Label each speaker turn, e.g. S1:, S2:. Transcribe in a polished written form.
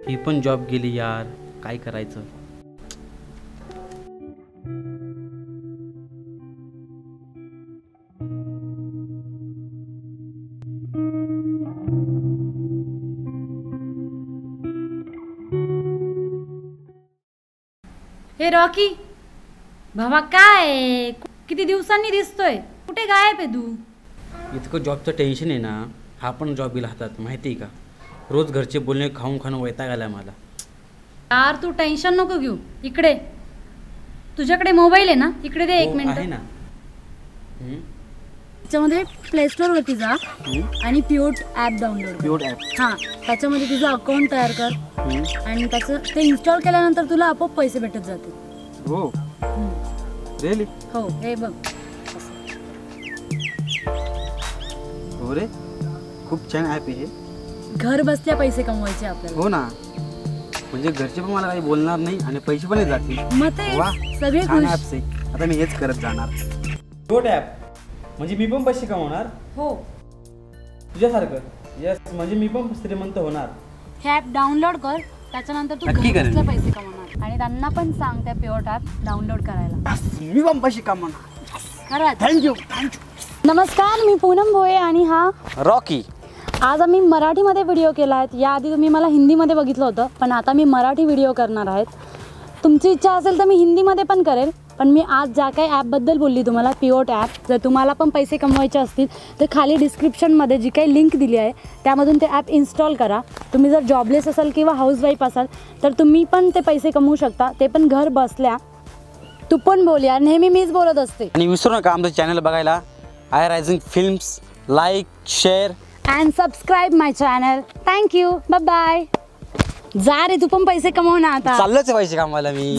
S1: ही पण जॉब गेली यार, काय करायचं?
S2: हे रॉकी भावा, काय किती दिवसांनी दिसतोय, कुठे गायब आहे तू?
S1: इतकं जॉबचं टेन्शन आहे ना, हा पण जॉब गेला हातात, माहिती आहे का? रोज घरचे बोलणे खाऊन खाऊन वैताग आला मला
S2: यार. तू टेन्शन नको घेऊ, इकडे तुझ्याकडे मोबाईल आहे ना, इकडे दे. एक मिनिट
S1: आहे ना.
S2: त्याच्यामध्ये प्ले स्टोर वरती जा आणि प्युट ॲप डाउनलोड.
S1: प्युट ॲप?
S2: हां, त्याच्यामध्ये तुझं अकाउंट तयार कर आणि त्याचं ते इन्स्टॉल केल्यानंतर तुला आपोआप पैसे भेटत जातील.
S1: हो रिअली?
S2: हो, हे बघ.
S1: हो रे, खूप छान ॲप आहे हे.
S2: घर बसल्या पैसे कमवायचे आपल्याला.
S1: हो ना, म्हणजे घरचे पण मला काही बोलणार नाही आणि पैसे पण जातील.
S2: मग ते सगळे
S1: छान ॲप्स आहे. आता मी हेच करत जाणार. प्युट ॲप म्हणजे मी पण पैसे कमवणार?
S2: हो,
S1: तुझ्यासारखं. यस, म्हणजे मी पण श्रीमंत होणार.
S2: हे ॲप डाउनलोड कर, त्याच्यानंतर तू घर बसल्या पैसे कमवणार. आणि त्यांना पण सांग त्या प्युट ॲप डाउनलोड करायला.
S1: मी पण पैसे कमवणार.
S2: खरंच?
S1: थँक्यू.
S2: नमस्कार, मी पूनम भोये आणि हा
S1: रॉकी.
S2: आज आम्ही मराठीमध्ये व्हिडिओ केला आहे. याआधी तुम्ही मला हिंदीमध्ये बघितलं होतं, पण आता मी मराठी व्हिडिओ करणार आहेत. तुमची इच्छा असेल तर मी हिंदीमध्ये पण करेल, पण मी आज ज्या काही ॲपबद्दल बोलली तुम्हाला, प्युट ॲप, जर तुम्हाला पण पैसे कमवायचे असतील तर खाली डिस्क्रिप्शनमध्ये जी काही लिंक दिली आहे त्यामधून ते ॲप इन्स्टॉल करा. तुम्ही जर जॉबलेस असाल किंवा हाऊसवाईफ असाल तर तुम्ही पण ते पैसे कमवू शकता, ते पण घर बसल्या. तू पण बोल यार, नेहमी मीच बोलत असते.
S1: आणि विसरू नका आमचं चॅनल बघायला, I rising films. Like, share
S2: and subscribe my channel. Thank you, bye bye. जा रे, तू पण पैसे कमव ना आता.
S1: चाललंच पैसे कमवायला मी.